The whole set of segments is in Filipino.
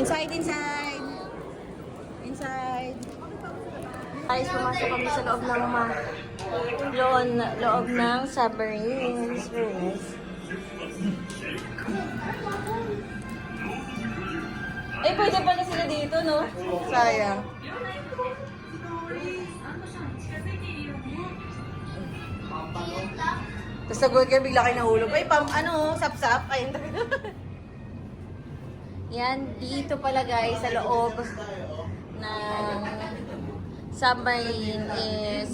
Inside, inside. Inside. Guys, pumasok kami sa loob ng loob ng submarine. Eh, pwede pala sila dito, no? Sayang. Tapos nagod kayo, bigla kayo nahulog. Ay, sap-sap. Ayun. Yan, dito pala guys, sa loob ng submarine is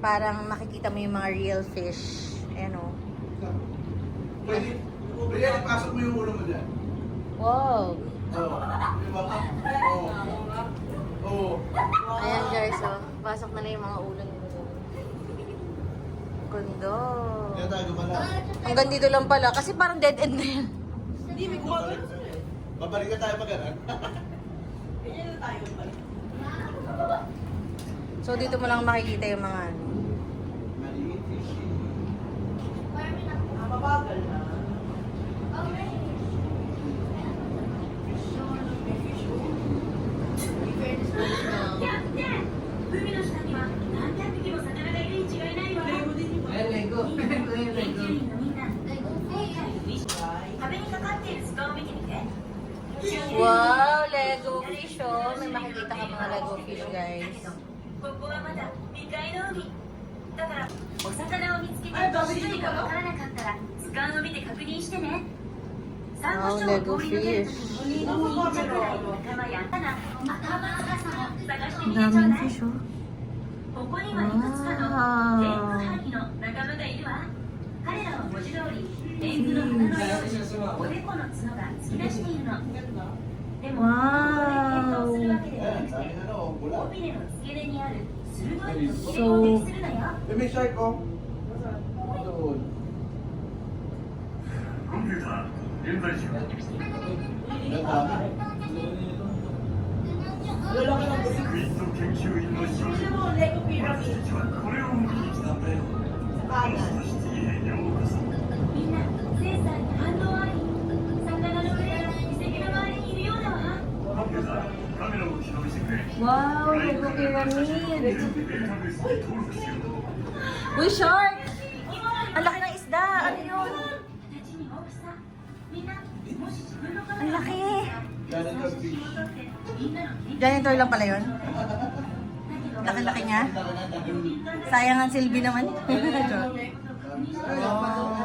parang makikita mo yung mga real fish. Ayan o. Pwede, ipasok mo yung ulo mo dyan. Wow. Oo. Ayan guys, oh. Pasok na yung mga ulo nito. Ganda. Kaya tayo gumala. Hanggang dito lang pala, kasi parang dead end na yan. Hindi, may gumala. Babalik na tayo pag-anan. So dito mo lang makikita yung mga ano. Maliit fishing. Mabagal na. Wow, Lego fish oh. May makikita ka mga Lego fish guys. Wow, Lego fish. Ang daming fish oh. Wow! So, May shark ko. Doon. コンピューター現在時は Lalaki ng busi. クイズ研究員の諸 Gusto 君 mo, Lego 私 Pyramid. たちはこれを見に来たんだよ Sa kanan. そして家にようこそ みんなセンサーに反応あり魚の上や遺跡の周りにいるようだわコンピューターカメラを起動してくれ wow, Lego データ pyramid. ベースに登録しよう Uy, shark! Ang laki ng isda! Ano yun? 形に大きさみんなもし自分のカ Ang メラ laki! Galing ka fish. みんなの研究 Janitor lang pala yun? Laki-laki niya? Sayang ang silbi naman. Wow.